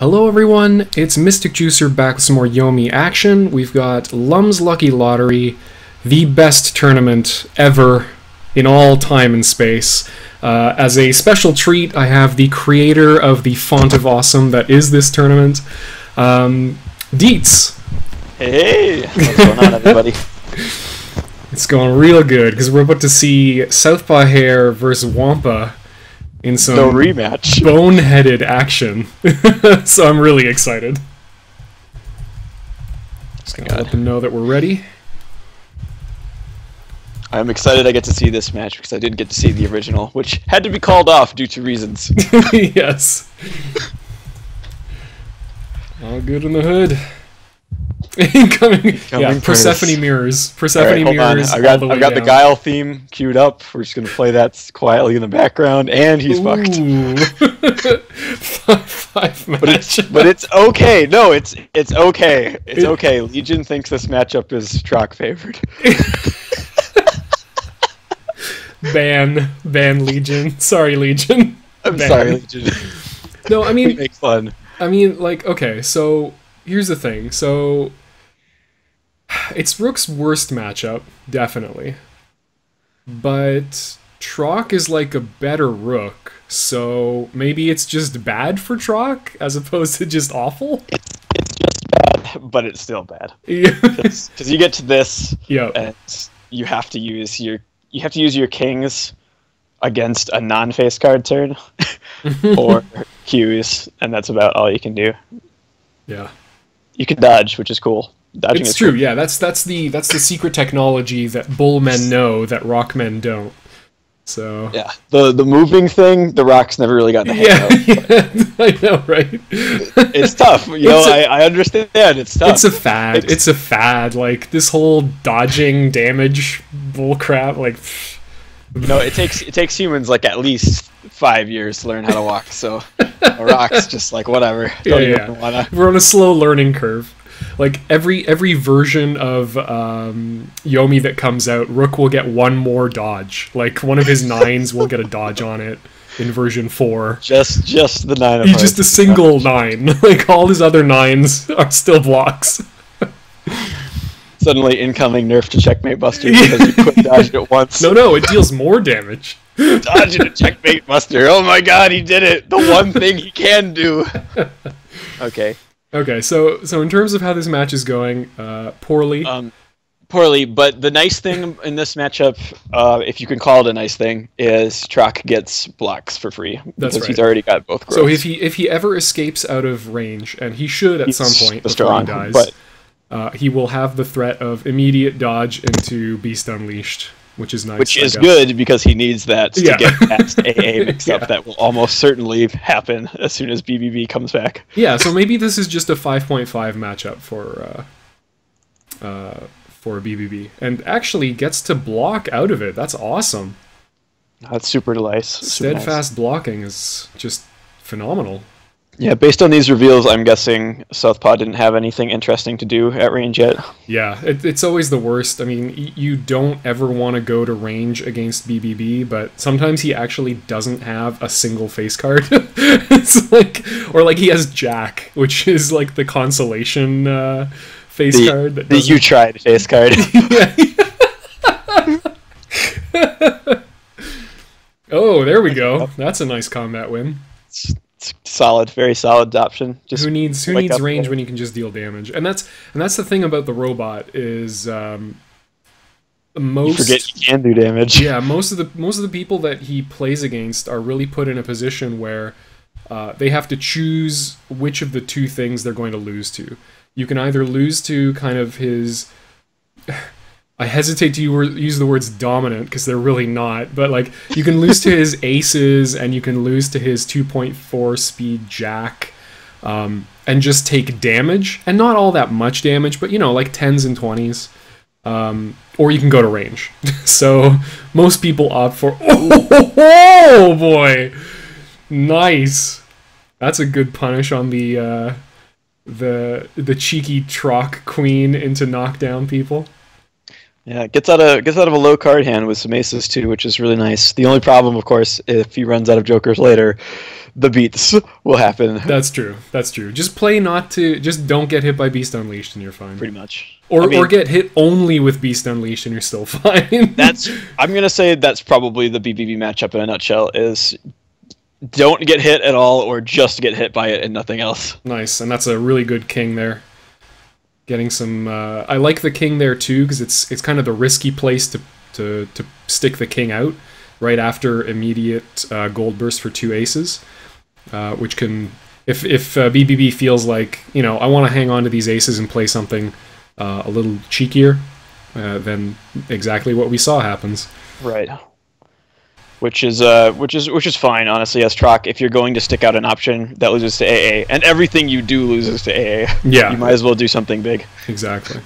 Hello everyone, it's Mystic Juicer back with some more Yomi action. We've got Lum's Lucky Lottery, the best tournament ever in all time and space. As a special treat, I have the creator of the font of awesome that is this tournament, Dietz. Hey! What's going on, everybody? It's going real good, because we're about to see Southpaw Hare versus Wampuh in some no rematch. Boneheaded action. So I'm really excited. Just gonna let them know that we're ready. I'm excited I get to see this match because I didn't get to see the original, which had to be called off due to reasons. Yes. All good in the hood. Incoming. Yeah, Persephone mirrors. Persephone mirrors. I've got the Guile theme queued up. We're just gonna play that quietly in the background, and he's fucked. Five match. But it's okay. No, it's okay. It's okay. Legion thinks this matchup is Trock favored. Ban Legion. Sorry, Legion. I'm sorry, Legion. No, I mean, make fun. I mean, like, okay, so here's the thing. So it's Rook's worst matchup, definitely. But Trock is like a better Rook, so maybe it's just bad for Trock as opposed to just awful. It's just bad, but it's still bad. Because you get to this, and you have to use your kings against a non-face card turn or Qs, and that's about all you can do. Yeah. You can dodge, which is cool. Dodging it's is true, cool. Yeah. That's the secret technology that bullmen know that rockmen don't. So yeah, the moving thing, the Rocks never really got the hang of. I know, right? It's tough. You know, I understand. It's tough. It's a fad. It's a fad. Like this whole dodging damage bullcrap. Like, you know, it takes humans like at least 5 years to learn how to walk. So a Rock's just like whatever. We're on a slow learning curve. Like every version of Yomi that comes out, Rook will get one more dodge. Like one of his nines will get a dodge on it in version 4. Just the 9 of He's just a single 9. Like all his other 9s are still blocks. Suddenly incoming nerf to Checkmate Buster because you quit dodging it once. No, it deals more damage. Dodging a Checkmate Buster. Oh my god, he did it! The one thing he can do. Okay. Okay, so in terms of how this match is going, poorly. Poorly, but the nice thing in this matchup, if you can call it a nice thing, is Trock gets blocks for free. That's because right. He's already got both growths. So if he ever escapes out of range, and he should at some point before he dies, he will have the threat of immediate dodge into Beast Unleashed, which is nice. Which is good because he needs that to get past AA mix-up. That will almost certainly happen as soon as BBB comes back. Yeah, so maybe this is just a 5.5 matchup for BBB, and actually gets to block out of it. That's awesome. That's super nice. Steadfast blocking is just phenomenal. Yeah, based on these reveals, I'm guessing Southpaw didn't have anything interesting to do at range yet. Yeah, it's always the worst. I mean, you don't ever want to go to range against BBB, but sometimes he actually doesn't have a single face card. It's like, or like he has Jack, which is like the consolation face card. The you tried face card. Oh, there we go. That's a nice combat win. Solid, very solid option. Just who needs range when you can just deal damage? And that's the thing about the robot is most you forget you can do damage. Yeah, most of the people that he plays against are really put in a position where they have to choose which of the two things they're going to lose to. You can either lose to kind of his I hesitate to use the words dominant because they're really not, but like you can lose to his aces and you can lose to his 2.4 speed Jack and just take damage, and not all that much damage, but you know, like 10s and 20s. Or you can go to range. So most people opt for oh boy, nice. That's a good punish on the cheeky Trock queen into knockdown people. Yeah, it gets out of a low card hand with some aces too, which is really nice. The only problem, of course, if he runs out of jokers later, the beats will happen. That's true. That's true. Just play not to. Just don't get hit by Beast Unleashed, and you're fine. Pretty much. Or get hit only with Beast Unleashed, and you're still fine. I'm gonna say that's probably the BBB matchup in a nutshell. Is don't get hit at all, or just get hit by it and nothing else. Nice, and that's a really good king there. Getting some. I like the king there too because it's kind of the risky place to stick the king out right after immediate gold burst for 2 aces, which can if BBB feels like I want to hang on to these aces and play something a little cheekier, then exactly what we saw happens. Right. Which is fine, honestly, as Troc, if you're going to stick out an option that loses to AA, and everything you do loses to AA, yeah, you might as well do something big. Exactly.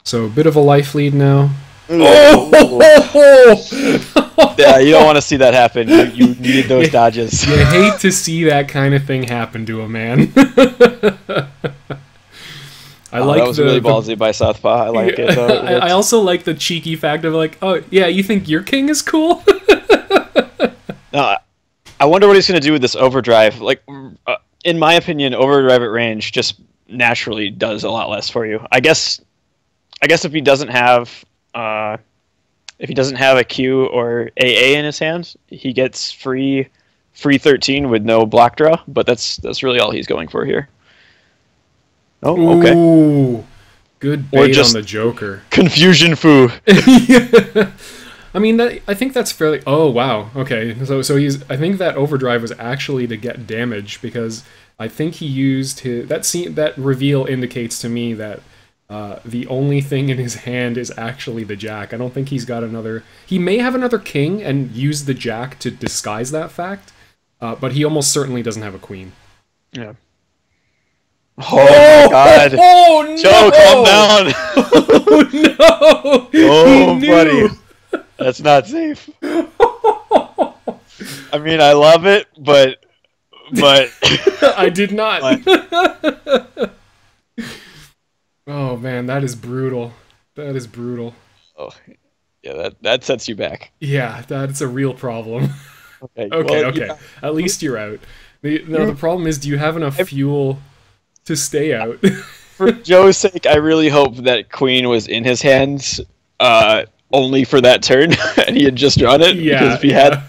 So a bit of a life lead now. Oh! Yeah, you don't want to see that happen. You need those dodges. You hate to see that kind of thing happen to a man. That was really ballsy by Southpaw. I like it. Though. I also like the cheeky fact of like, oh yeah, you think your king is cool? No, I wonder what he's going to do with this overdrive. Like, in my opinion, overdrive at range just naturally does a lot less for you. I guess if he doesn't have a Q or AA in his hand, he gets free 13 with no block draw. But that's really all he's going for here. Oh, okay. Ooh, good bait on the Joker. Confusion foo. Yeah. I mean, I think that's fairly. Oh wow. Okay. So he's. I think that overdrive was actually to get damage because I think he used his. That reveal indicates to me that the only thing in his hand is actually the jack. I don't think he's got another. He may have another king and use the jack to disguise that fact, but he almost certainly doesn't have a queen. Yeah. Oh my God! Oh no! Joe, calm Oh down! no! Oh, buddy, that's not safe. I mean, I love it, but I did not. Oh man, that is brutal. That is brutal. Oh, yeah, that sets you back. Yeah, that's a real problem. Okay. Okay. Yeah. At least you're out. The problem is, do you have enough fuel to stay out? For Joe's sake, I really hope that Queen was in his hands only for that turn, and he had just drawn it. Yeah, because if he had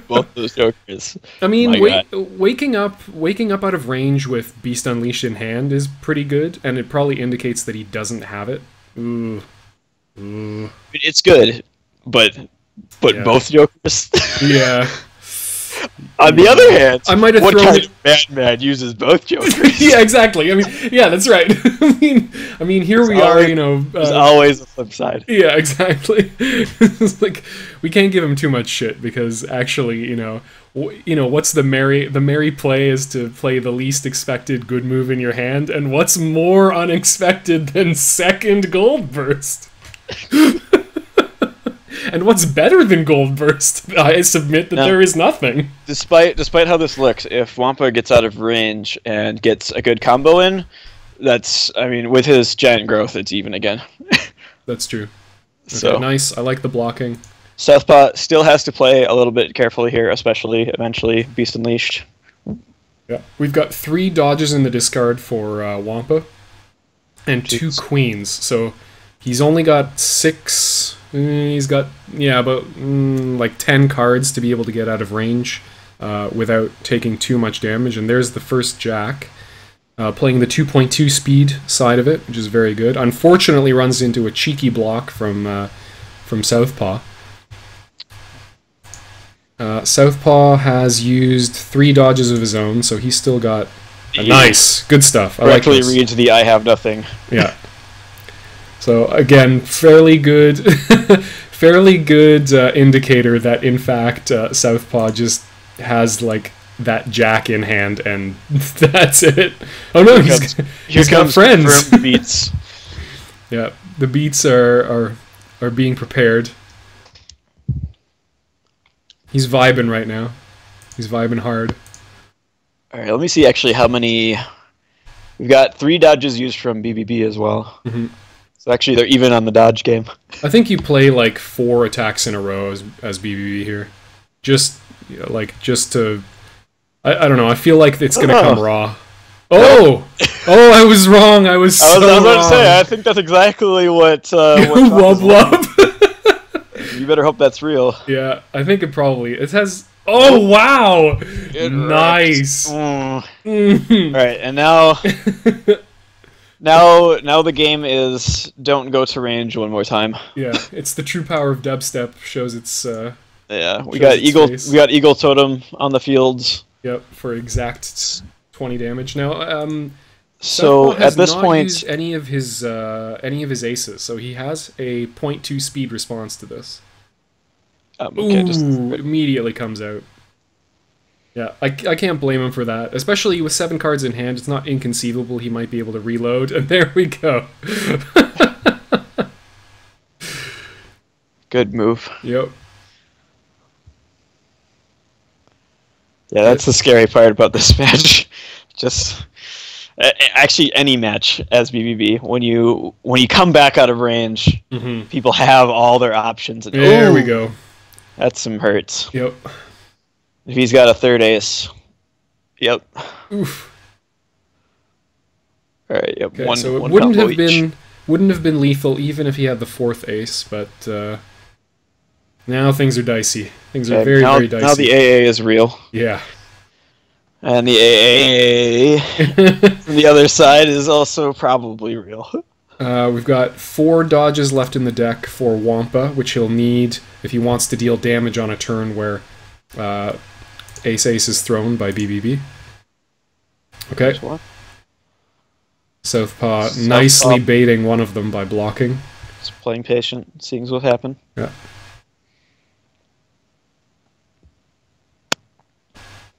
both those jokers. I mean, waking up out of range with Beast Unleashed in hand is pretty good, and it probably indicates that he doesn't have it. Ooh. It's good, but yeah. Both jokers. Yeah. On the other hand, I might have what kind of madman uses both jokers? Yeah, exactly. I mean, yeah, that's right. I mean, here we are. There's always a flip side. Yeah, exactly. It's like we can't give him too much shit because actually, what's the merry play is to play the least expected good move in your hand, and what's more unexpected than second gold burst? And what's better than gold burst? I submit that there is nothing. Despite how this looks, if wampuh gets out of range and gets a good combo in, with his giant growth, it's even again. That's true. Okay, so nice. I like the blocking. Southpaw still has to play a little bit carefully here, especially eventually Beast Unleashed. Yeah, we've got 3 dodges in the discard for wampuh, and 2 queens. So he's only got 6. He's got about like 10 cards to be able to get out of range without taking too much damage. And there's the first jack, playing the 2.2 speed side of it, which is very good. Unfortunately, runs into a cheeky block from Southpaw. Southpaw has used 3 dodges of his own, so he's still got nice, good stuff. Correctly reads the "I have nothing." Yeah. So again, fairly good indicator that in fact Southpaw just has like that jack in hand, and that's it. Oh no, he's got friends. Beats. Yeah, the beats are being prepared. He's vibing right now. He's vibing hard. All right, let me see actually how many We've got 3 dodges used from BBB as well. Mm-hmm. So actually, they're even on the dodge game. I think you play like 4 attacks in a row as BBB here, just to. I don't know. I feel like it's gonna come raw. Oh, oh! I was wrong. I was so wrong. about to say. I think that's exactly what. Wub wub. You better hope that's real. Yeah, I think it probably. It has. Oh wow! Nice. All right, and now. Now the game is don't go to range one more time. Yeah, it's the true power of dubstep shows its. Yeah, we got Eagle. Face. We got Eagle Totem on the fields. Yep, for exact 20 damage. Now, so at this point, used any of his aces, so he has a 0.2 speed response to this. Okay, Ooh, immediately comes out. Yeah, I can't blame him for that. Especially with 7 cards in hand, it's not inconceivable he might be able to reload. And there we go. Good move. Yep. Yeah, that's the scary part about this match. Just actually any match as BBB, when you come back out of range, people have all their options. And, there we go. That's some hurts. Yep. If he's got a 3rd ace. Yep. Oof. All right. Yep. Okay, so it wouldn't have been lethal even if he had the 4th ace, but now things are dicey. Things are very dicey. Now the AA is real. Yeah. And the AA from the other side is also probably real. We've got 4 dodges left in the deck for Wampuh, which he'll need if he wants to deal damage on a turn where Ace is thrown by BBB. Okay. Southpaw nicely baiting one of them by blocking. Just playing patient, seeing what happen. Yeah.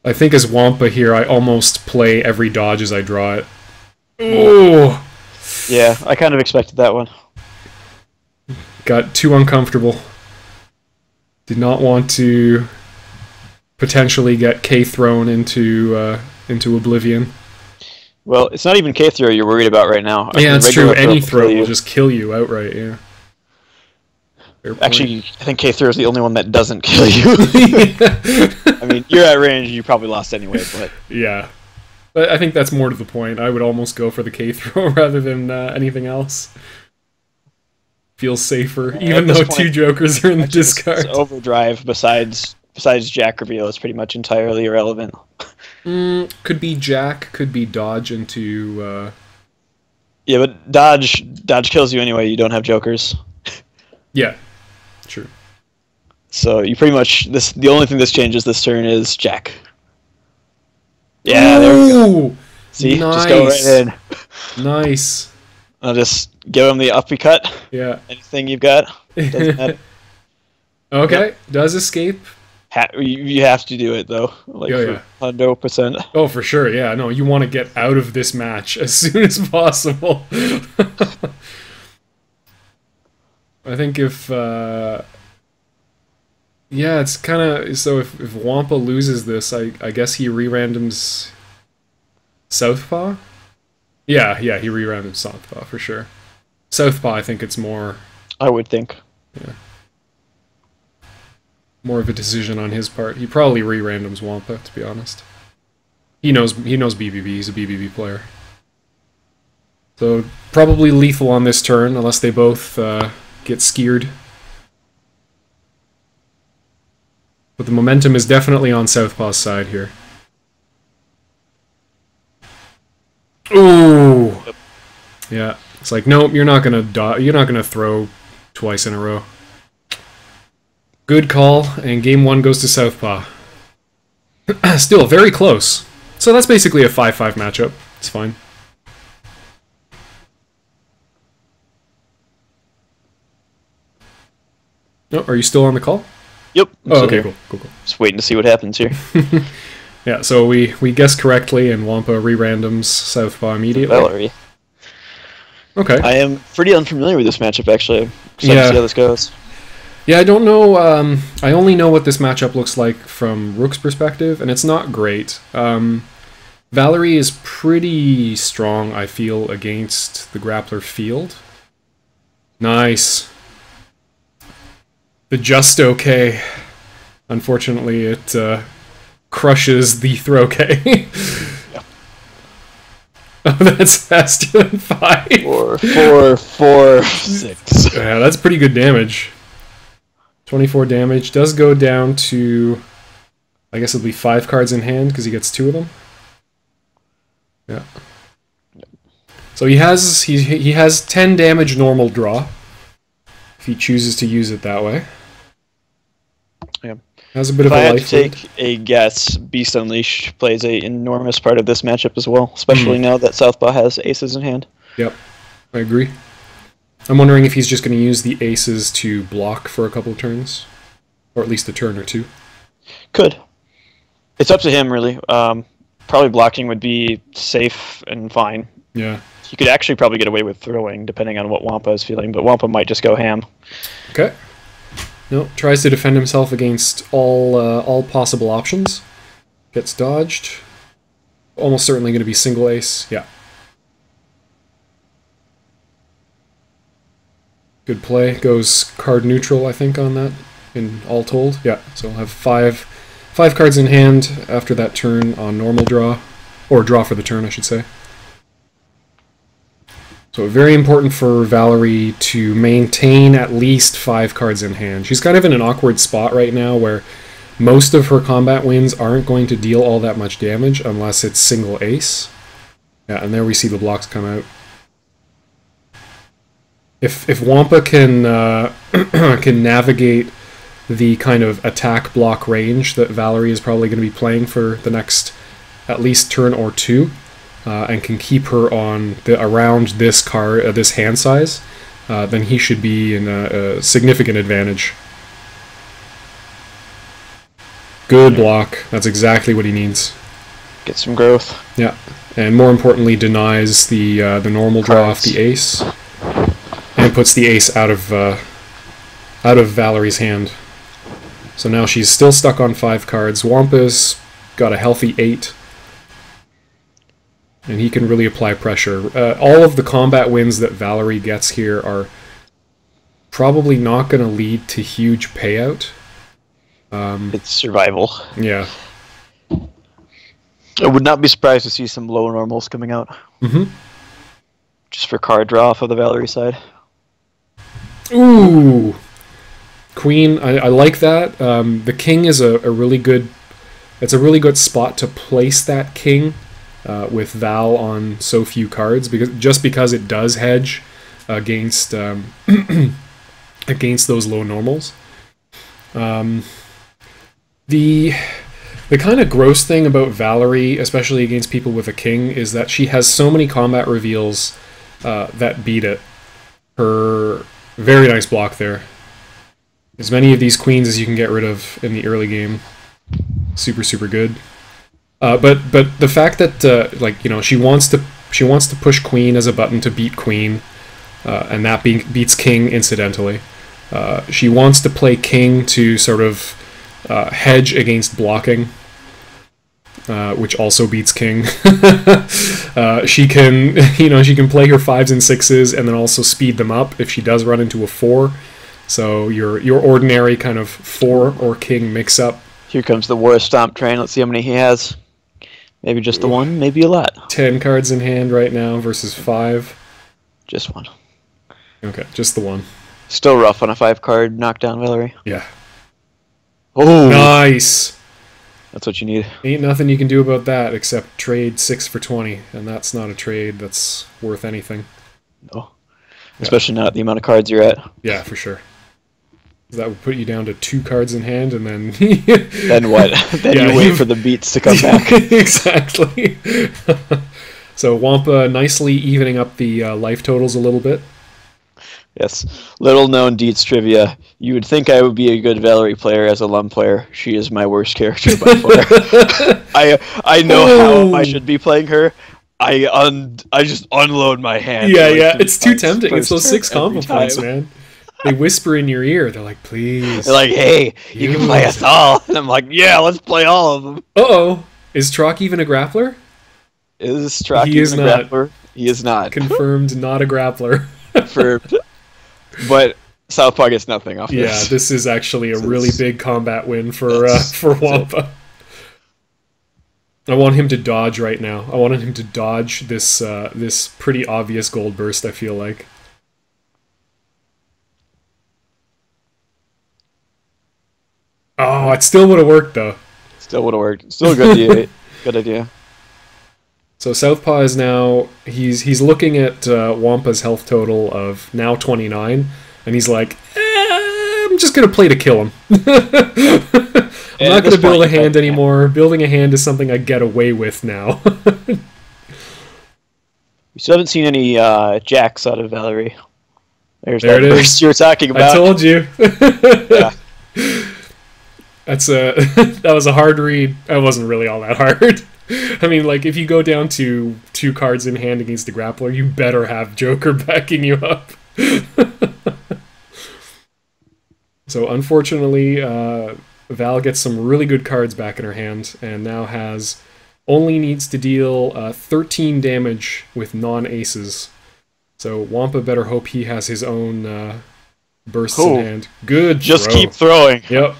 I think as Wampuh here, I almost play every dodge as I draw it. Oh! Yeah, I kind of expected that one. Got too uncomfortable. Did not want to potentially get K thrown into oblivion. Well, it's not even K throw you're worried about right now. Yeah, it's true. Any throw will just kill you outright. Yeah. Actually, I think K throw is the only one that doesn't kill you. I mean, you're at range. You probably lost anyway, but yeah. But I think that's more to the point. I would almost go for the K throw rather than anything else. Feels safer, even though 2 jokers are in the discard. Overdrive besides Jack reveal is pretty much entirely irrelevant. Could be Jack, could be dodge into. Yeah, but dodge kills you anyway. You don't have jokers. Yeah, true. So you pretty much the only thing this changes this turn is Jack. Yeah, there we go. See, nice. Just go right in. Nice. I'll just give him the uppercut. Yeah. Anything you've got. Doesn't matter. Okay, yep. Does escape. You have to do it though. Like 100%. Oh, for sure. Yeah, no, you want to get out of this match as soon as possible. I think if yeah, it's kind of so if Wampuh loses this, I guess he re-randoms Southpaw. Yeah, he re-randoms Southpaw for sure. Southpaw, I think it's more. I would think. Yeah. More of a decision on his part. He probably re-randoms Wampuh, to be honest. He knows BBB. He's a BBB player. So probably lethal on this turn, unless they both get skeered. But the momentum is definitely on Southpaw's side here. Ooh. Yep. Yeah. It's like, nope, you're not gonna throw twice in a row. Good call, and game 1 goes to Southpaw. Still very close. So that's basically a 5-5 matchup. It's fine. Oh, are you still on the call? Yep. Oh, okay, cool. Just waiting to see what happens here. Yeah, so we guessed correctly, and Wampuh re-randoms Southpaw immediately. Valerie. Okay. I am pretty unfamiliar with this matchup, actually. I'm excited to see how this goes. Yeah, I don't know. I only know what this matchup looks like from Rook's perspective, and it's not great. Valerie is pretty strong, I feel, against the grappler field. Nice. The just okay. Unfortunately, it crushes the throw K. Yep. Oh, that's faster than 5. 4, 4, 4, 6. Yeah, that's pretty good damage. 24 damage. Does go down to, I guess it'll be 5 cards in hand because he gets 2 of them. Yeah. So he has 10 damage normal draw if he chooses to use it that way. Yeah. Has a bit of a life. If I had to take a guess, Beast Unleashed plays an enormous part of this matchup as well, especially now that Southpaw has aces in hand. Yep, I agree. I'm wondering if he's just going to use the aces to block for a couple of turns, or at least a turn or two. Could. It's up to him, really. Probably blocking would be safe and fine. Yeah. You could actually probably get away with throwing, depending on what wampuh is feeling, but wampuh might just go ham. Okay. No, tries to defend himself against all possible options. Gets dodged. Almost certainly going to be single ace. Yeah. Good play. Goes card neutral, I think, on that, in all told. Yeah, so we'll have five cards in hand after that turn on normal draw. Or draw for the turn, I should say. So very important for Valerie to maintain at least 5 cards in hand. She's kind of in an awkward spot right now where most of her combat wins aren't going to deal all that much damage unless it's single ace. Yeah, and there we see the blocks come out. If wampuh can navigate the kind of attack block range that Valerie is probably going to be playing for the next at least turn or two, and can keep her on around this card, this hand size, then he should be in a significant advantage. Good block. That's exactly what he needs. Get some growth. Yeah, and more importantly, denies the normal draw off the ace, and puts the ace out of Valerie's hand. So now she's still stuck on 5 cards. Wampuh's got a healthy 8. And he can really apply pressure. All of the combat wins that Valerie gets here are probably not going to lead to huge payout. It's survival. Yeah. I would not be surprised to see some low normals coming out. Mm-hmm. Just for card draw for the Valerie side. Ooh! Queen, I like that. The king is a really good... It's a really good spot to place that king. With Val on so few cards, because it does hedge against against those low normals. The kind of gross thing about Valerie, especially against people with a king, is that she has so many combat reveals that beat it. Her very nice block there. As many of these queens as you can get rid of in the early game. Super, super good. But the fact that she wants to push queen as a button to beat queen, and that beats king incidentally. She wants to play king to sort of hedge against blocking, which also beats king. She can play her 5s and 6s and then also speed them up if she does run into a 4. So your ordinary kind of 4 or king mix up. Here comes the War Stomp train. Let's see how many he has. Maybe just the one, maybe a lot. 10 cards in hand right now versus 5. Just one. Okay, just the one. Still rough on a 5-card knockdown, Valerie. Yeah. Oh! Nice! That's what you need. Ain't nothing you can do about that except trade 6 for 20, and that's not a trade that's worth anything. No. Especially not the amount of cards you're at. Yeah, for sure. That would put you down to 2 cards in hand, and then... Then what? Then you wait for the beats to come back. Exactly. So wampuh nicely evening up the life totals a little bit. Yes. Little known Dietz trivia. You would think I would be a good Valerie player as a Lum player. She is my worst character by far. I know how I should be playing her. I just unload my hand. Yeah. It's too tempting. It's those 6 combo points, man. They whisper in your ear. They're like, please. They're like, hey, you can play us all. And I'm like, yeah, let's play all of them. Uh-oh. Is Trock even a grappler? Is Strock He is even a not. grappler? He is not. Confirmed not a grappler. But Southpaw gets nothing off this. Yeah, this is actually a really big combat win for wampuh. I want him to dodge right now. I wanted him to dodge this this pretty obvious gold burst, I feel like. Oh, it still would have worked, though. Still would have worked. Still a good idea. Good idea. So Southpaw is now... He's looking at Wampa's health total of now 29, and he's like, I'm just going to play to kill him. I'm not going to build a hand anymore. Building a hand is something I get away with now. We still haven't seen any jacks out of Valerie. There that burst you were talking about. I told you. Yeah. That was a hard read. That wasn't really all that hard. I mean, like, if you go down to 2 cards in hand against the grappler, you better have Joker backing you up. So, unfortunately, Val gets some really good cards back in her hand, and now only needs to deal 13 damage with non-aces. So, Wampuh better hope he has his own bursts in hand. Good Just keep throwing. Yep.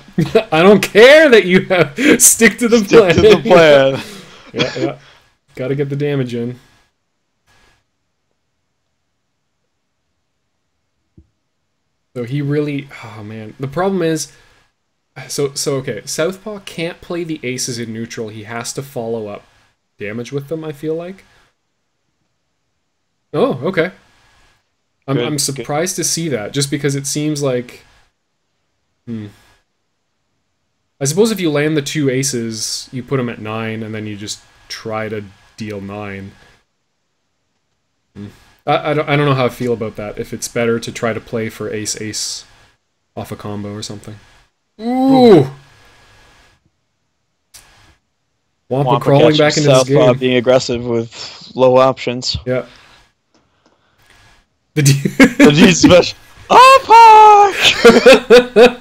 I don't care that you have... Stick to the plan. Stick to the plan. Yeah. Gotta get the damage in. So he really... Oh, man. The problem is... So okay. Southpaw can't play the aces in neutral. He has to follow up damage with them, I feel like. Oh, okay. I'm surprised to see that, just because it seems like... I suppose if you land the 2 aces, you put them at 9, and then you just try to deal 9. I don't know how I feel about that, if it's better to try to play for ace-ace off a combo or something. Ooh! Wampuh crawling back into this game. Being aggressive with low options. Yeah. The Dietz special. Oh, fuck!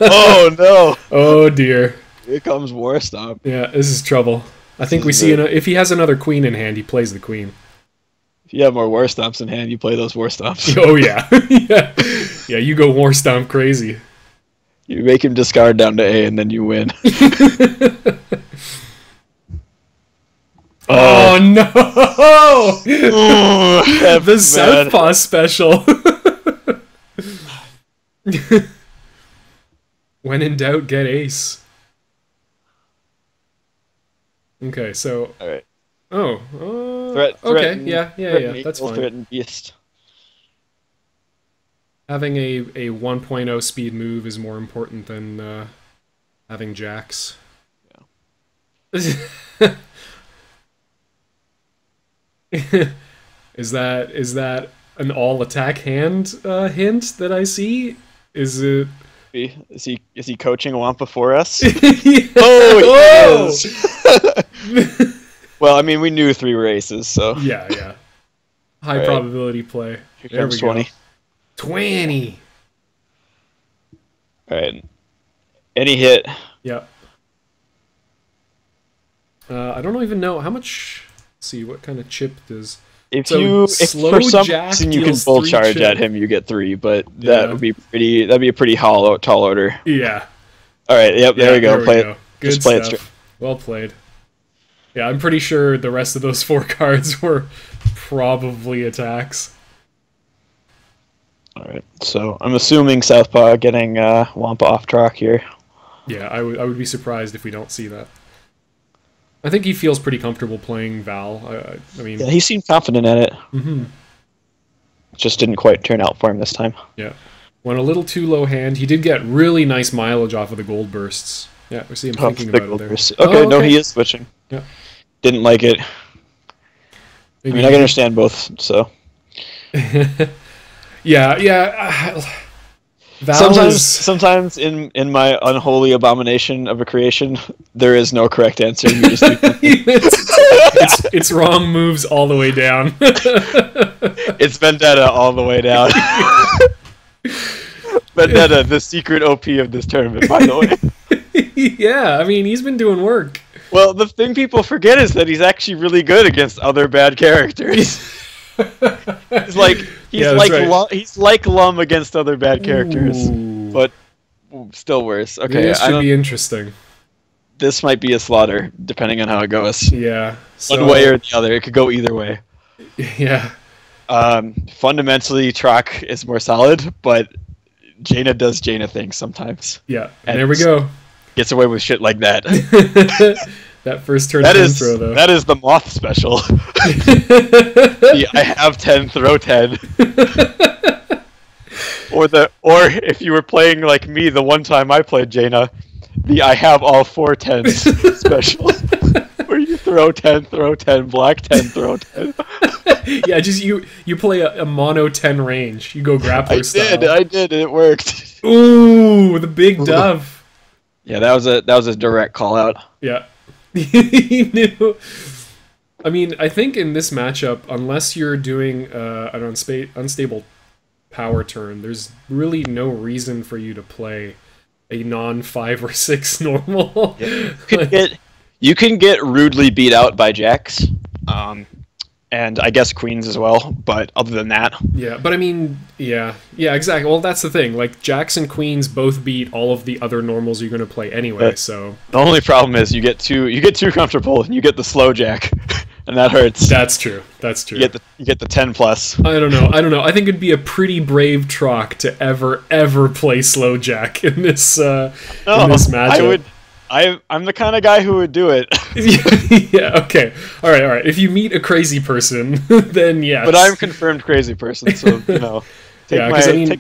Oh, no. Oh, dear. Here comes War Stomp. Yeah, this is trouble. I think we see... if he has another queen in hand, he plays the queen. If you have more War Stomps in hand, you play those War Stomps. Oh, yeah. Yeah, you go War Stomp crazy. You make him discard down to A, and then you win. Oh, no! Oh, the Southpaw special. When in doubt, get ace. Okay, so... Alright. Oh. Okay, yeah, that's fine. Threaten beast. Having a 1.0 speed move is more important than having jacks. Yeah. Is that an all attack hand hint that I see? Is it? Is he coaching Wampuh for us? Yeah. Oh, he is. Well, I mean, we knew 3 were aces, so yeah. High probability play. Here comes 20. Go. 20. All right. Any hit? Yep. I don't even know how much. Let's see what kind of chip does. If for some reason you can bull charge chip at him, you get 3. But that would be pretty. That'd be a pretty tall order. Yeah. All right. Yep. There we go. Play it. Good just play stuff. It well played. Yeah, I'm pretty sure the rest of those 4 cards were probably attacks. All right. So I'm assuming Southpaw getting Wampuh off track here. Yeah, I would be surprised if we don't see that. I think he feels pretty comfortable playing Val. I mean, yeah, he seemed confident at it. Mm-hmm. Just didn't quite turn out for him this time. Yeah, went a little too low hand. He did get really nice mileage off of the gold bursts. Yeah, we see him thinking about it there. Okay, no, he is switching. Yeah, didn't like it. Maybe I mean, I can understand both. So. Yeah. Sometimes in my unholy abomination of a creation, there is no correct answer. You just it's wrong moves all the way down. It's Vendetta all the way down. Vendetta, the secret OP of this tournament, by the way. Yeah, I mean, he's been doing work. Well, the thing people forget is that he's actually really good against other bad characters. he's like he's like Lum against other bad characters, but still worse. Okay, this should be interesting. This might be a slaughter, depending on how it goes. Yeah, one way or the other. It could go either way. Yeah. Fundamentally, Trock is more solid, but Jaina does Jaina things sometimes. Yeah, and there we go. Gets away with shit like that. That first turn throw, though. That is the Moth special. I have 10, throw 10. Or if you were playing like me the one time I played Jaina, the I have all 4 10s special. Where you throw 10, block 10, throw 10. Yeah, just you play a mono 10 range. You go grappler style. I did, it worked. Ooh, the big dove. Yeah, that was a direct call out. Yeah. He knew. I mean, I think in this matchup, unless you're doing an unstable power turn, there's really no reason for you to play a non-5 or 6 normal. Yeah. You can get rudely beat out by jacks, and I guess queens as well, but other than that... Yeah, but I mean, yeah, exactly. Well, that's the thing. Like, jacks and queens both beat all of the other normals you're going to play anyway, so... The only problem is you get too comfortable, and you get the slow jack, and that hurts. That's true. You get the 10 plus. I don't know. I think it'd be a pretty brave Trock to ever play slow jack in this matchup. I'm the kind of guy who would do it. Yeah, okay. All right. If you meet a crazy person, then yes. But I'm a confirmed crazy person, so, take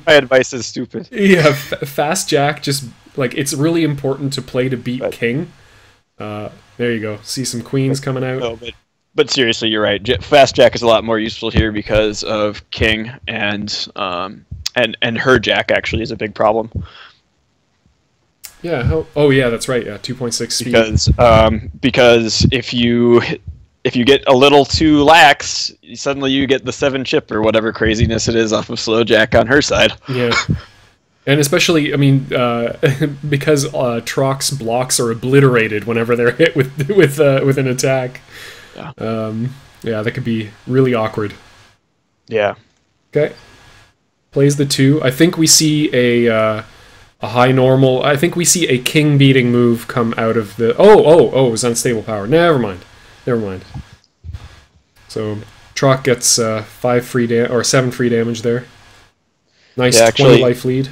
my advice as stupid. Yeah, fast jack, just, like, it's really important to play to beat king. There you go. See some queens coming out. No, but seriously, you're right. Fast jack is a lot more useful here because of king, and her jack actually is a big problem. Yeah. Oh, yeah. That's right. Yeah, 2.6 speed. Because if you get a little too lax, suddenly you get the 7 chip or whatever craziness it is off of slow jack on her side. Yeah. And especially, I mean, because Trock's blocks are obliterated whenever they're hit with an attack. Yeah. That could be really awkward. Yeah. Okay. Plays the 2. I think we see a high normal. I think we see a king beating move come out of the... Oh, it was unstable power. Never mind. So Trock gets 7 free damage there. Nice 20 life lead.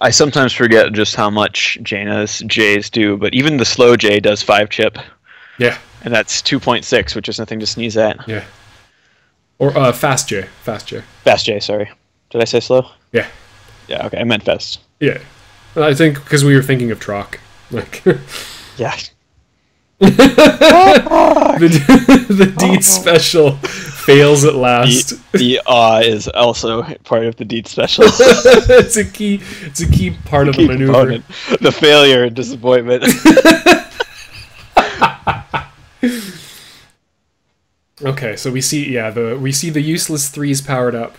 I sometimes forget just how much Jaina's J's do, but even the slow J does 5 chip. Yeah. And that's 2.6, which is nothing to sneeze at. Yeah. Or fast J. Fast J, sorry. Did I say slow? Yeah. Yeah, okay, I meant fast. Yeah. I think because we were thinking of Trock. Like, yeah. the Dietz special fails at last. The is also part of the Dietz special. It's a key part of the maneuver. Component. The failure and disappointment. Okay, so we see the useless 3s powered up.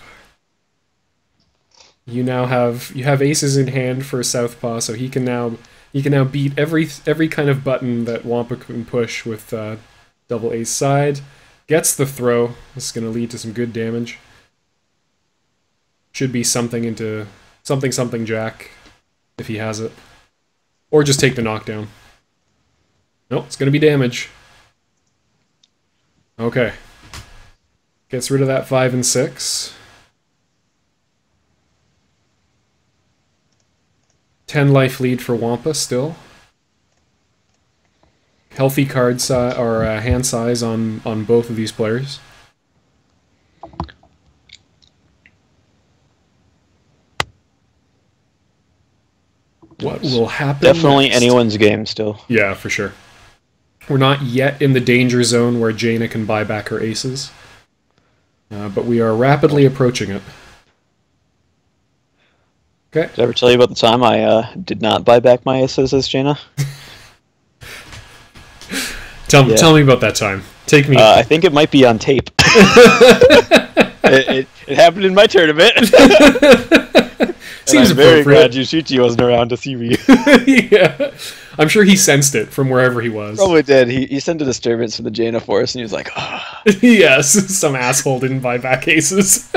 You have aces in hand for Southpaw, so he can now beat every kind of button that wampuh can push with double ace side. Gets the throw. This is going to lead to some good damage. Should be something into something jack if he has it, or just take the knockdown. Nope, it's going to be damage. Okay. Gets rid of that 5 and 6. 10 life lead for wampuh still. Healthy card size or hand size on both of these players. What will happen? Definitely next? Anyone's game still. Yeah, for sure. We're not yet in the danger zone where Jaina can buy back her aces, but we are rapidly approaching it. Okay. Did I ever tell you about the time I did not buy back my aces as Jaina? Tell me about that time. Take me. I think it might be on tape. it happened in my tournament. Seems I'm very glad Yushichi wasn't around to see me. Yeah. I'm sure he sensed it from wherever he was. Probably did. He sent a disturbance from the Jaina Force, and he was like, oh. Yes, some asshole didn't buy back aces.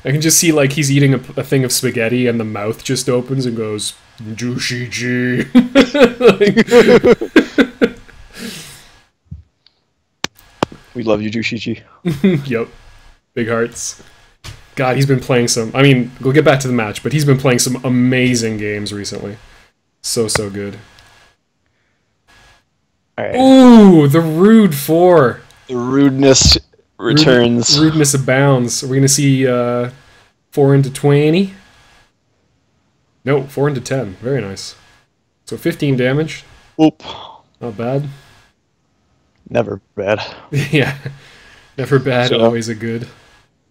I can just see, like, he's eating a thing of spaghetti, and the mouth just opens and goes, Jushiji. We love you, Jushiji. Yep. Big hearts. God, he's been playing some... I mean, we'll get back to the match, but he's been playing some amazing games recently. So good. All right. Ooh, the Rude 4. The rudeness returns. Rudeness abounds. Are we going to see 4 into 20? No, 4 into 10. Very nice. So 15 damage. Oop. Not bad. Never bad. Yeah. Never bad, So, always a good.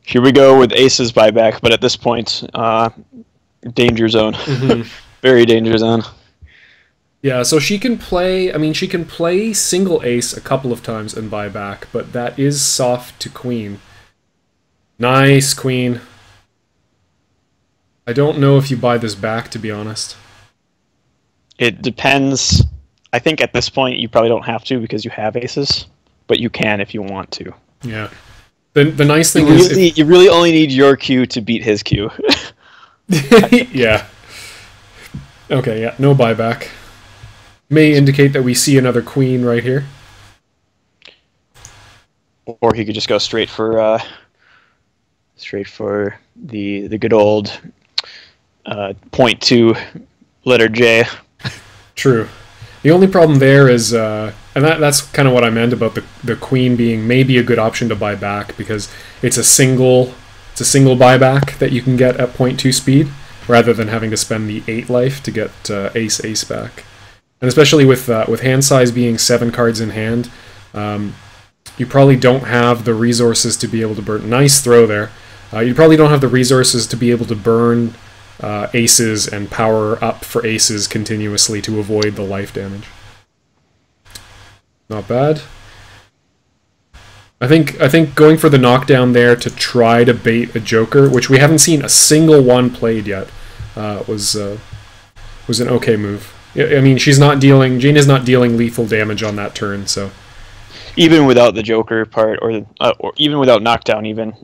Here we go with Ace's buyback, but at this point, danger zone. Mm-hmm. Very danger zone. Yeah, so she can play... I mean, she can play single ace a couple of times and buy back, but that is soft to queen. Nice, queen. I don't know if you buy this back, to be honest. It depends. I think at this point you probably don't have to because you have aces, but you can if you want to. Yeah. The nice thing is... You really only need your Q to beat his Q. Yeah. Okay, yeah, no buyback. May indicate that we see another queen right here. Or he could just go straight for the good old 0.2 letter J. True. The only problem there is, and that's kind of what I meant about the queen being maybe a good option to buy back, because it's a single buyback that you can get at 0.2 speed, rather than having to spend the 8 life to get ace back. And especially with hand size being 7 cards in hand, you probably don't have the resources to be able to burn... Nice throw there. You probably don't have the resources to be able to burn aces and power up for aces continuously to avoid the life damage. Not bad. I think going for the knockdown there to try to bait a joker, which we haven't seen a single one played yet, was an okay move. I mean, Jaina's not dealing lethal damage on that turn, so even without the joker part, or even without knockdown, even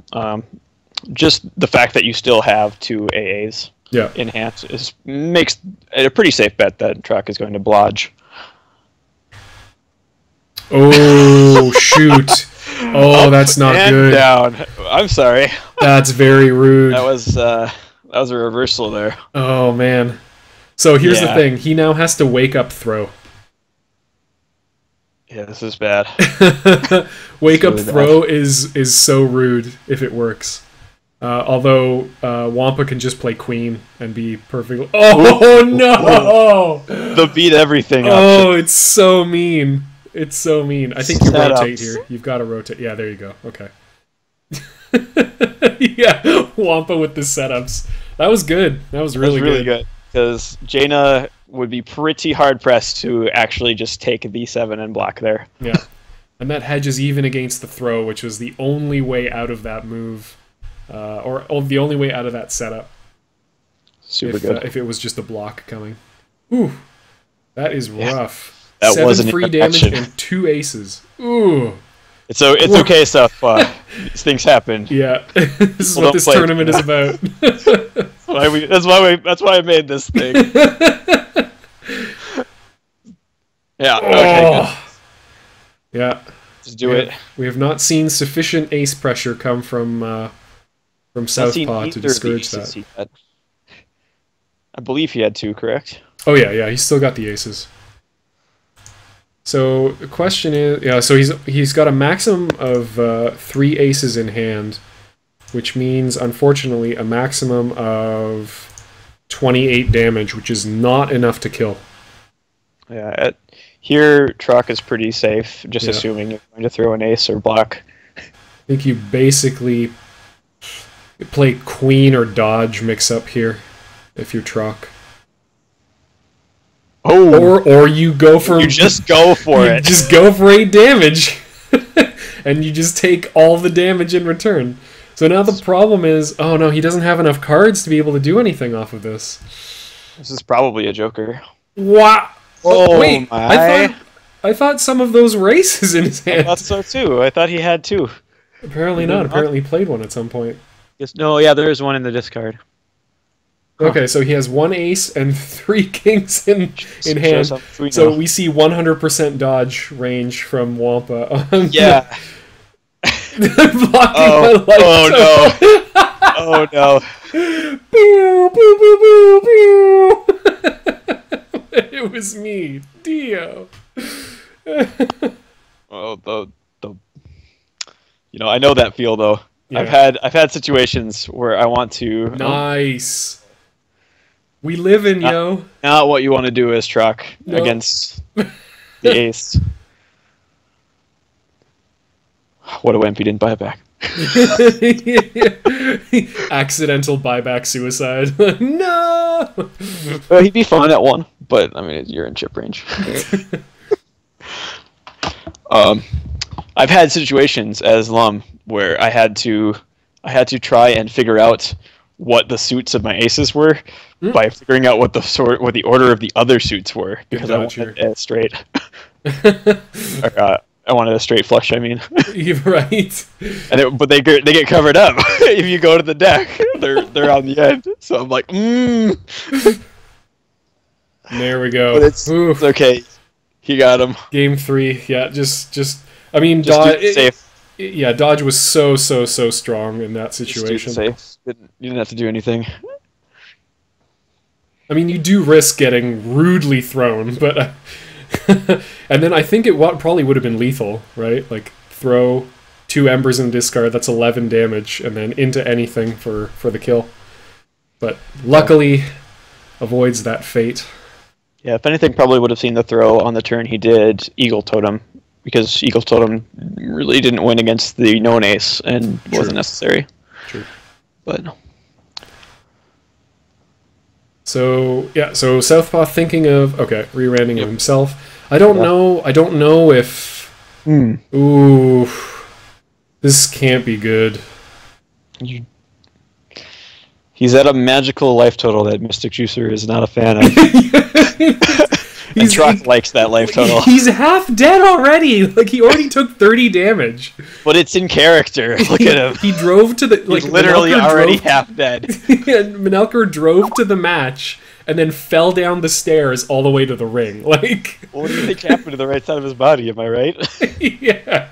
just the fact that you still have 2 AAs. Yeah. In hand makes it a pretty safe bet that Truck is going to blodge. Oh, shoot. Oh, that's not good. Down. I'm sorry. That's very rude. That was a reversal there. Oh, man. So here's the thing. He now has to wake up throw. Yeah, this is bad. Wake up throw is so rude if it works. Although Wampuh can just play queen and be perfect. Oh no! The beat everything. Oh, it's so mean. It's so mean. I think you rotate here. You've got to rotate. Yeah, there you go. Okay. Yeah, Wampuh with the setups. That was good. That was really good. Because Jaina would be pretty hard pressed to actually just take the 7 and block there. Yeah, and that hedges even against the throw, which was the only way out of that move. Or the only way out of that setup. Super good. If it was just a block coming. Ooh, that is rough. That 7 free damage and 2 aces. Ooh. It's okay, Southpaw. These things happen. Yeah, this is what this tournament is about. That's why I made this thing. Yeah. Okay. Good. Yeah. Just do it. We have not seen sufficient ace pressure come from Southpaw to discourage that. I believe he had 2, correct? Oh yeah, he's still got the aces. So the question is, yeah, so he's got a maximum of 3 aces in hand, which means unfortunately a maximum of 28 damage, which is not enough to kill. Yeah, here Truck is pretty safe, just assuming you're going to throw an ace or block. I think you basically play queen or dodge mix up here if you're Truck. Oh, or you go for just go for it. Just go for 8 damage. and you just take all the damage in return. So now the problem is, oh no, he doesn't have enough cards to be able to do anything off of this. This is probably a joker. Wow! Oh, wait, my. I thought some of those were aces in his hand. I thought so too. I thought he had 2. Apparently not. Apparently he played one at some point. Yes, no, yeah, there is one in the discard. Okay, so he has 1 ace and 3 kings in hand. So we see 100% dodge range from Wampuh. Yeah. Oh no. Oh no. Pew, pew, pew, pew, pew. It was me, Dio. Oh, I know that feel though. Yeah. I've had situations where I want to. Nice. We live in, yo. Not what you want to do is truck against the ace. What a wimp, he didn't buy it back. Accidental buyback suicide. No! Well, he'd be fine at 1, but, I mean, you're in chip range. I've had situations as Lum where I had to try and figure out what the suits of my aces were by figuring out what the order of the other suits were, because I wanted it straight. I wanted a straight flush. I mean, right. But they get covered up if you go to the deck. They're on the end. So I'm like, There we go. But it's okay. He got him. Game 3. Yeah, just. I mean, safe. Yeah, dodge was so strong in that situation. Safe. You didn't have to do anything. I mean, you do risk getting rudely thrown, but and then I think it probably would have been lethal, right? Like throw 2 embers in discard, that's 11 damage, and then into anything for the kill. But luckily, avoids that fate. Yeah, if anything, probably would have seen the throw on the turn he did Eagle Totem, because Eagle Totem really didn't win against the known ace and wasn't necessary. True. But so Southpaw thinking of re-randing himself. I don't know if ooh, this can't be good. He's at a magical life total that Mystic Juicer is not a fan of. And Truck likes that life total. He's half dead already. Like, he already took 30 damage. But it's in character. Look at him. He drove to the... He's literally already half dead. And Manelker drove to the match and then fell down the stairs all the way to the ring. Like... What do you think happened to the right side of his body? Am I right? Yeah.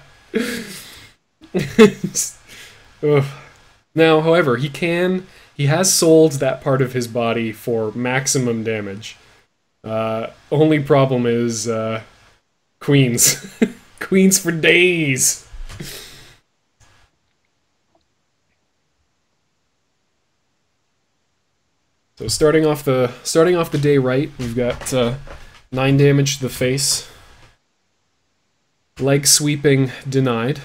Now, however, he has sold that part of his body for maximum damage. Only problem is queens. Queens for days. So starting off the day right, we've got 9 damage to the face. Leg sweeping denied.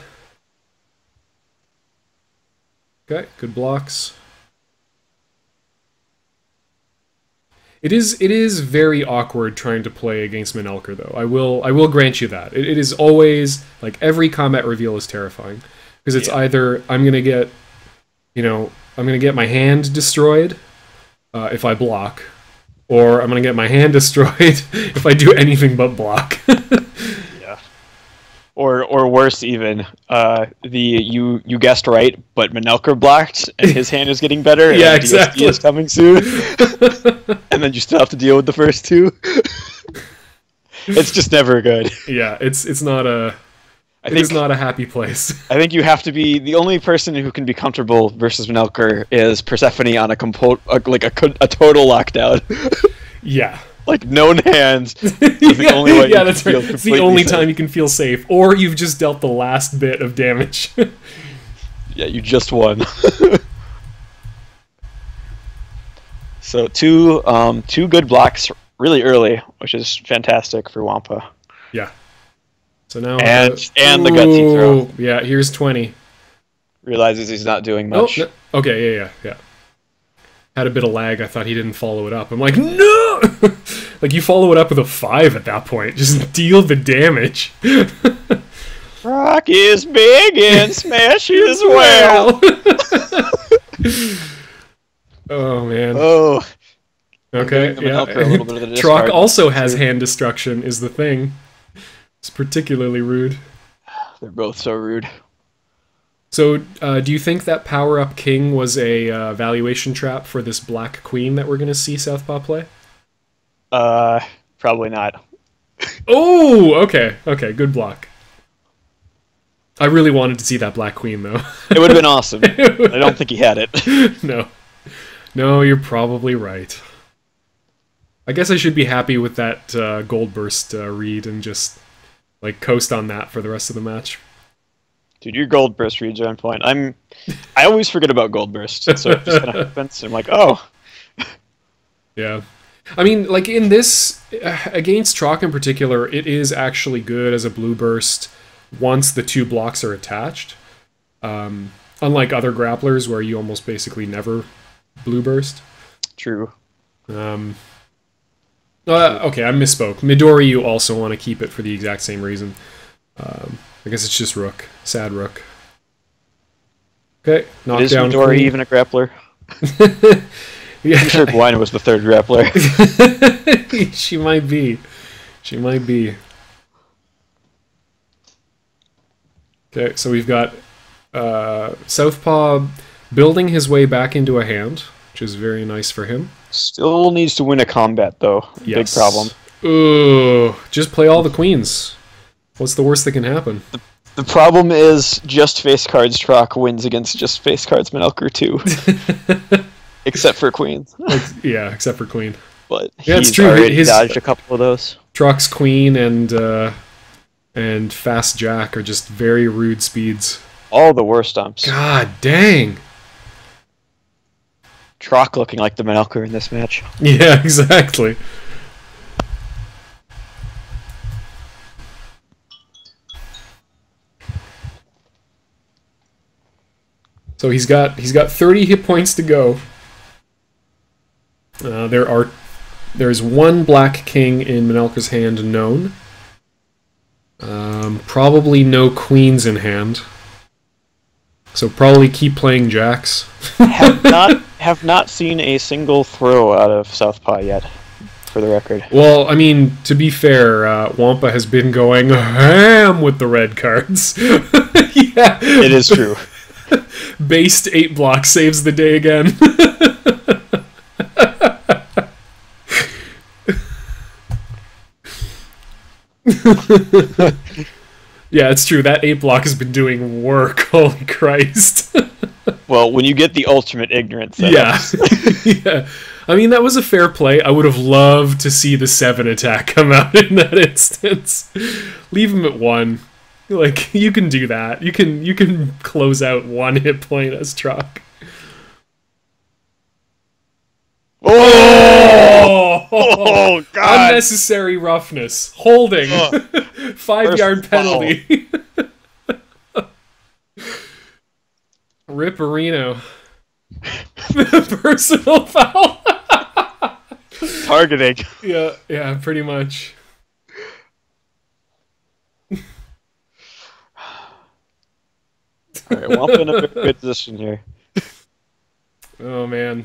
Okay, good blocks. It is very awkward trying to play against Manelker, though. I will grant you that. It is always, like, every combat reveal is terrifying, because it's either I'm gonna get my hand destroyed if I block, or I'm gonna get my hand destroyed if I do anything but block. Yeah. Or worse even, you guessed right, but Manelker blocked, and his hand is getting better. Yeah, and exactly. DSD is coming soon, and then you still have to deal with the first 2. It's just never good. Yeah, it's not a. It is not a happy place. I think you have to be the only person who can be comfortable versus Manelker is Persephone on a total lockdown. Yeah. Like, known hands is the only way you can that's feel right. It's the only time you can feel safe. Or you've just dealt the last bit of damage. Yeah, you just won. So two good blocks really early, which is fantastic for Wampuh. Yeah. So now and the gutsy throw. Yeah, here's 20. Realizes he's not doing much. Oh, no. Okay, yeah. Had a bit of lag. I thought he didn't follow it up. I'm like, no! Like, you follow it up with a 5 at that point. Just deal the damage. Rock is big and smashes well. Oh man. Oh. Okay. Yeah. Trock also has hand destruction. Is the thing. It's particularly rude. They're both so rude. So, do you think that power-up king was a valuation trap for this black queen that we're going to see Southpaw play? Probably not. Oh, okay. Okay, good block. I really wanted to see that black queen, though. It would have been awesome. I don't think he had it. No. No, you're probably right. I guess I should be happy with that gold burst read and just like coast on that for the rest of the match. Dude, your gold burst reads are on point. I always forget about gold burst, so it just kind of happens. I'm like, oh. Yeah. I mean, like in this, against Trock in particular, it is actually good as a blue burst once the two blocks are attached. Unlike other grapplers where you almost basically never blue burst. True. Okay, I misspoke. Midori, you also want to keep it for the exact same reason. I guess it's just Rook. Sad Rook. Okay, knockdown. Is Midori even a grappler? Yeah. I'm sure Guina was the third grappler. She might be. She might be. Okay, so we've got Southpaw building his way back into a hand, which is very nice for him. Still needs to win a combat, though. Yes. Big problem. Ooh, just play all the queens. What's the worst that can happen? The problem is just face cards Trock wins against just face cards Manelker too. Except for queens. Yeah, except for queen. But yeah, he's it's true. Already dodged a couple of those. Trock's queen and fast jack are just very rude speeds. All the worst stumps. God dang. Trock looking like the Manelker in this match. Yeah, exactly. So he's got 30 hit points to go. There's one black king in Manelker's hand known. Probably no queens in hand. So probably keep playing jacks. have not seen a single throw out of Southpaw yet, for the record. Well, I mean, to be fair, Wampuh has been going ham with the red cards. Yeah, it is true. Based 8 block saves the day again. Yeah, it's true. That 8 block has been doing work. Holy Christ. Well, when you get the ultimate ignorance. Yeah. Yeah. I mean, that was a fair play. I would have loved to see the 7 attack come out in that instance. Leave him at 1. Like, you can do that. You can close out 1 hit point as Trock. Oh, God. Unnecessary roughness. Holding. 5-yard penalty. Ripperino. Personal foul. Targeting. Yeah, pretty much. Alright, Wampuh in a very good position here. Oh man.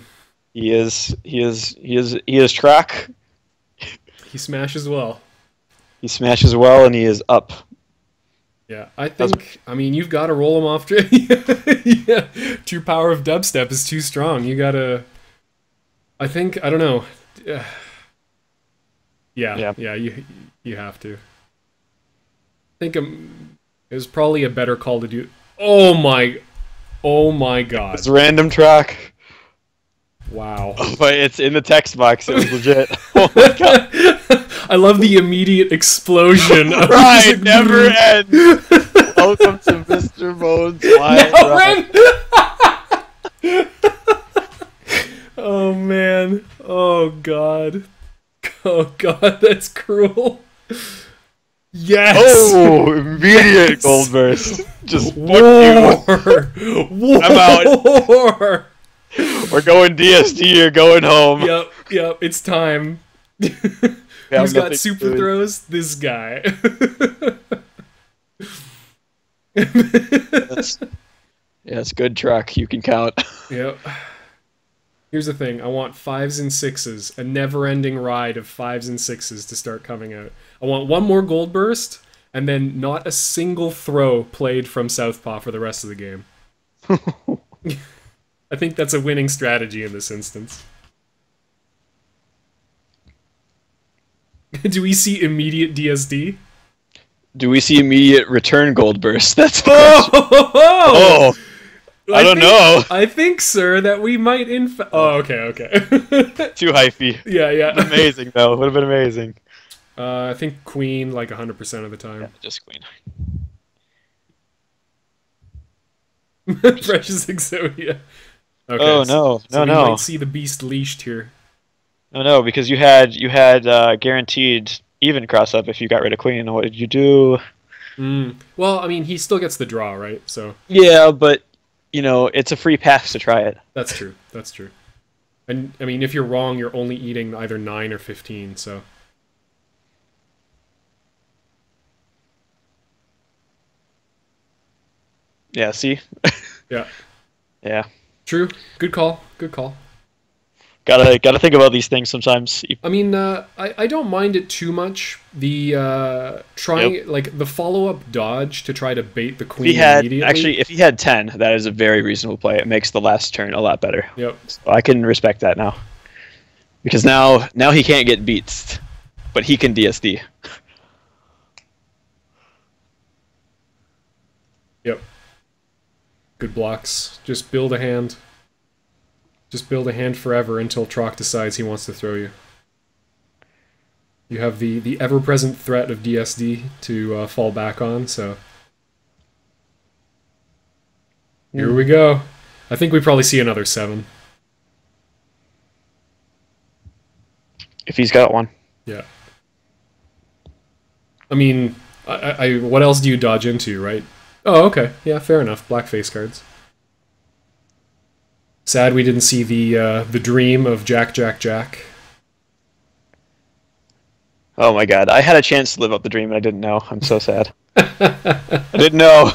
He is Trock. He smashes well. He smashes well and he is up. Yeah, I mean, you've got to roll him off. Yeah, true power of dubstep is too strong. You gotta. I don't know. Yeah, you have to. I think it was probably a better call to do. Oh my God! It's random Trock. Wow. But it's in the text box. It was legit. Oh my God! I love the immediate explosion. Right, never ends. Welcome to Mr. Bones Live. Oh man. Oh God. Oh God, that's cruel. Yes. Oh, immediate gold burst. Just War. I'm out. We're going DSD. You're going home. Yep. It's time. Who's got super throws? This guy. It's good truck. You can count. Yep. Here's the thing. I want 5s and 6s. A never-ending ride of 5s and 6s to start coming out. I want one more gold burst, and then not a single throw played from Southpaw for the rest of the game. I think that's a winning strategy in this instance. Do we see immediate DSD? Do we see immediate return gold burst? That's oh! I don't know. I think, sir, that we might Oh, okay. Too hypey. Yeah. Amazing, though. Would have been amazing. I think queen, like, 100% of the time. Yeah, just queen. Precious Exodia. Okay, oh, no. So no. We might see the beast leashed here. No, because you had guaranteed even cross-up if you got rid of queen. What did you do? Well, I mean, he still gets the draw, right? So yeah, but... You know, it's a free pass to try it. That's true. And, I mean, if you're wrong, you're only eating either 9 or 15, so... Yeah, see? Yeah. Yeah. True. Good call. Gotta think about these things sometimes. I mean, I don't mind it too much. The like the follow-up dodge to try to bait the queen immediately. Actually, if he had 10, that is a very reasonable play. It makes the last turn a lot better. Yep. So I can respect that now. Because now he can't get beats, but he can DSD. Yep. Good blocks. Just build a hand. Just build a hand forever until Trock decides he wants to throw you. You have the ever-present threat of DSD to fall back on, so... Here we go. I think we probably see another 7. If he's got one. Yeah. I mean, what else do you dodge into, right? Oh, okay. Yeah, fair enough. Black face cards. Sad we didn't see the dream of Jack. Oh my god, I had a chance to live up the dream and I didn't know. I'm so sad. I didn't know.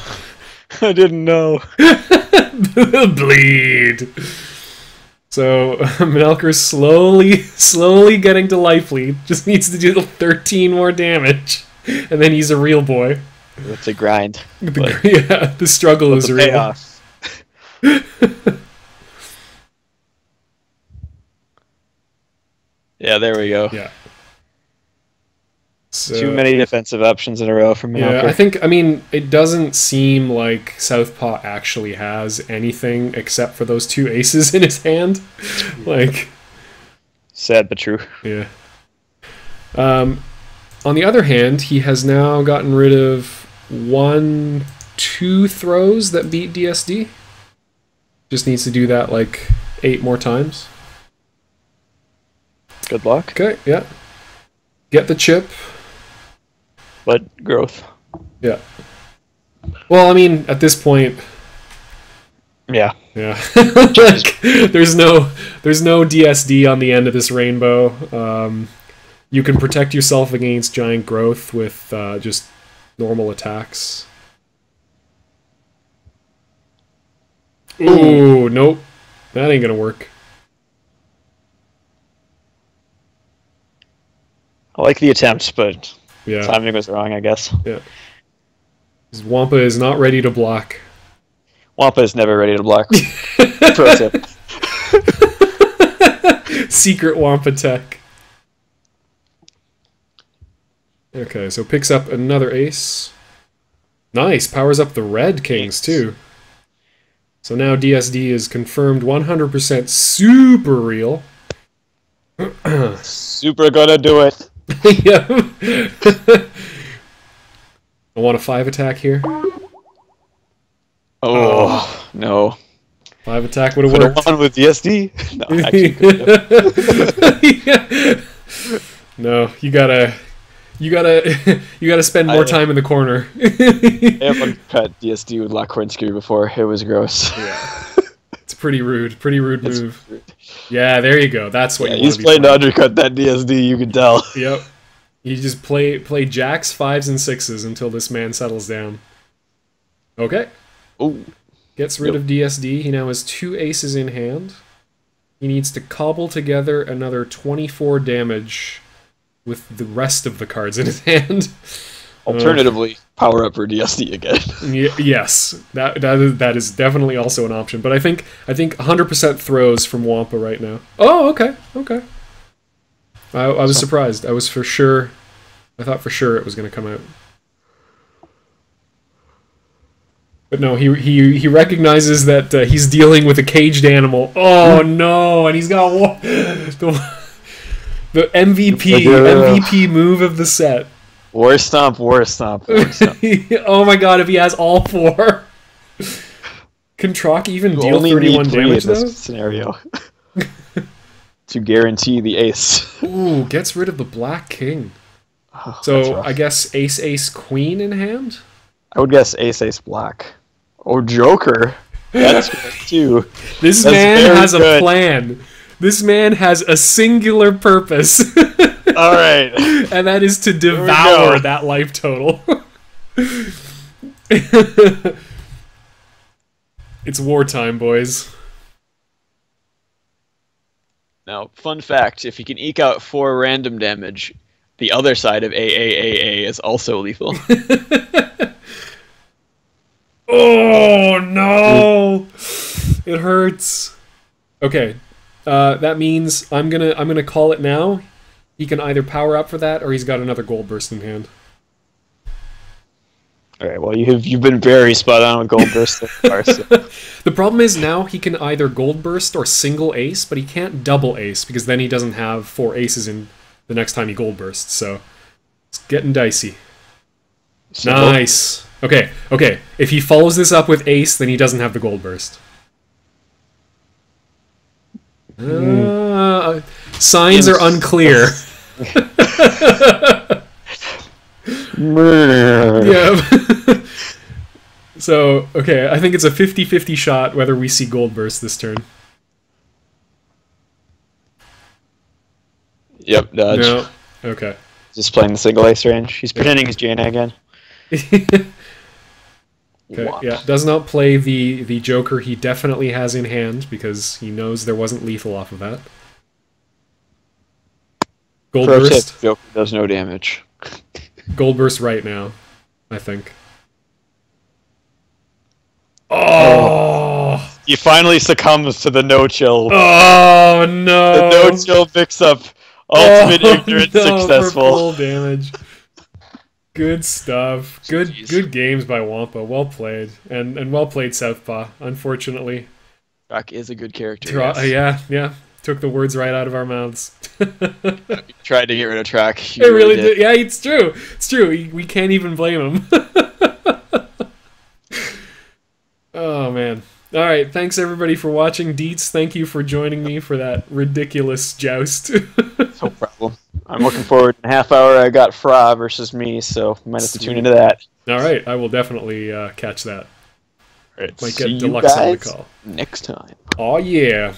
Bleed. So Melker's slowly getting to life lead. Just needs to do 13 more damage, and then he's a real boy. It's a grind. The struggle is real. Payoff. Yeah, there we go. Yeah. So, too many defensive options in a row from Melker. Yeah, I mean, it doesn't seem like Southpaw actually has anything except for those 2 aces in his hand. Like, sad but true. Yeah. On the other hand, he has now gotten rid of 2 throws that beat DSD. Just needs to do that like 8 more times. Good luck. Okay, yeah. Get the chip. But growth. Yeah. Well, I mean, at this point... Yeah. Yeah. Like, there's no DSD on the end of this rainbow. You can protect yourself against giant growth with just normal attacks. Ooh, nope. That ain't gonna work. I like the attempt, but yeah, timing was wrong, I guess. Yeah. Wampuh is not ready to block. Wampuh is never ready to block. Pro tip. Secret Wampuh tech. Okay, so picks up another ace. Nice, powers up the red kings too. So now DSD is confirmed 100% super real. Super gonna do it. Yeah. I want a 5 attack here. Oh, no. 5 attack would have worked. One with DSD? No, actually you gotta spend more time in the corner. I haven't cut DSD with La Cornskew before. It was gross. Yeah. It's pretty rude move. Rude. Yeah, there you go. That's what you want to be. He's playing to undercut that DSD, you can tell. Yep. You just play jacks, 5s, and 6s until this man settles down. Okay. Ooh. Gets rid of DSD. He now has 2 aces in hand. He needs to cobble together another 24 damage with the rest of the cards in his hand. Alternatively, power up for DSD again. Yes, that is definitely also an option. But I think 100% throws from Wampuh right now. Oh, okay. I was surprised. I thought for sure it was going to come out. But no, he recognizes that he's dealing with a caged animal. Oh no! And he's got the MVP move of the set. War stomp. Oh my god! If he has all 4, can Trock even deal 31 damage though? This scenario to guarantee the ace. Ooh, gets rid of the black king. So I guess ace queen in hand. I would guess ace black. Or Joker. That's good too. This man has a plan. This man has a singular purpose. All right. And that is to devour that life total. It's wartime, boys. Now, fun fact, if you can eke out 4 random damage, the other side of AAAA is also lethal. Oh no! It hurts. Okay, that means I'm gonna call it now. He can either power up for that, or he's got another gold burst in hand. All right. Well, you've been very spot on with gold burst so far. So. The problem is now he can either gold burst or single ace, but he can't double ace because then he doesn't have 4 aces in the next time he gold bursts. So it's getting dicey. Nice. Okay. If he follows this up with ace, then he doesn't have the gold burst. Signs are unclear. Yeah. So, okay, I think it's a 50-50 shot whether we see gold burst this turn. Yep, dodge. No. Okay. Just playing the single ace range. He's pretending he's Jaina again. Okay, yeah, does not play the Joker he definitely has in hand because he knows there wasn't lethal off of that. Gold burst. Joker does no damage. Gold burst right now, I think. Oh! He finally succumbs to the no-chill. Oh, no! The no-chill picks up ultimate ignorance successful. Full damage. Good stuff. Good games by Wampuh. Well played. And well played, Southpaw, unfortunately. Trock is a good character. Yes. Yeah. Took the words right out of our mouths. Tried to get rid of Trock. It really did. Yeah, it's true. It's true. We can't even blame him. Oh, man. All right. Thanks, everybody, for watching. Dietz, thank you for joining me for that ridiculous joust. No problem. I'm looking forward. In a half hour, I got Fra versus me, so I might have to tune into that. All right. I will definitely catch that. All right. Might get Deluxe on the call. Next time. Oh, yeah.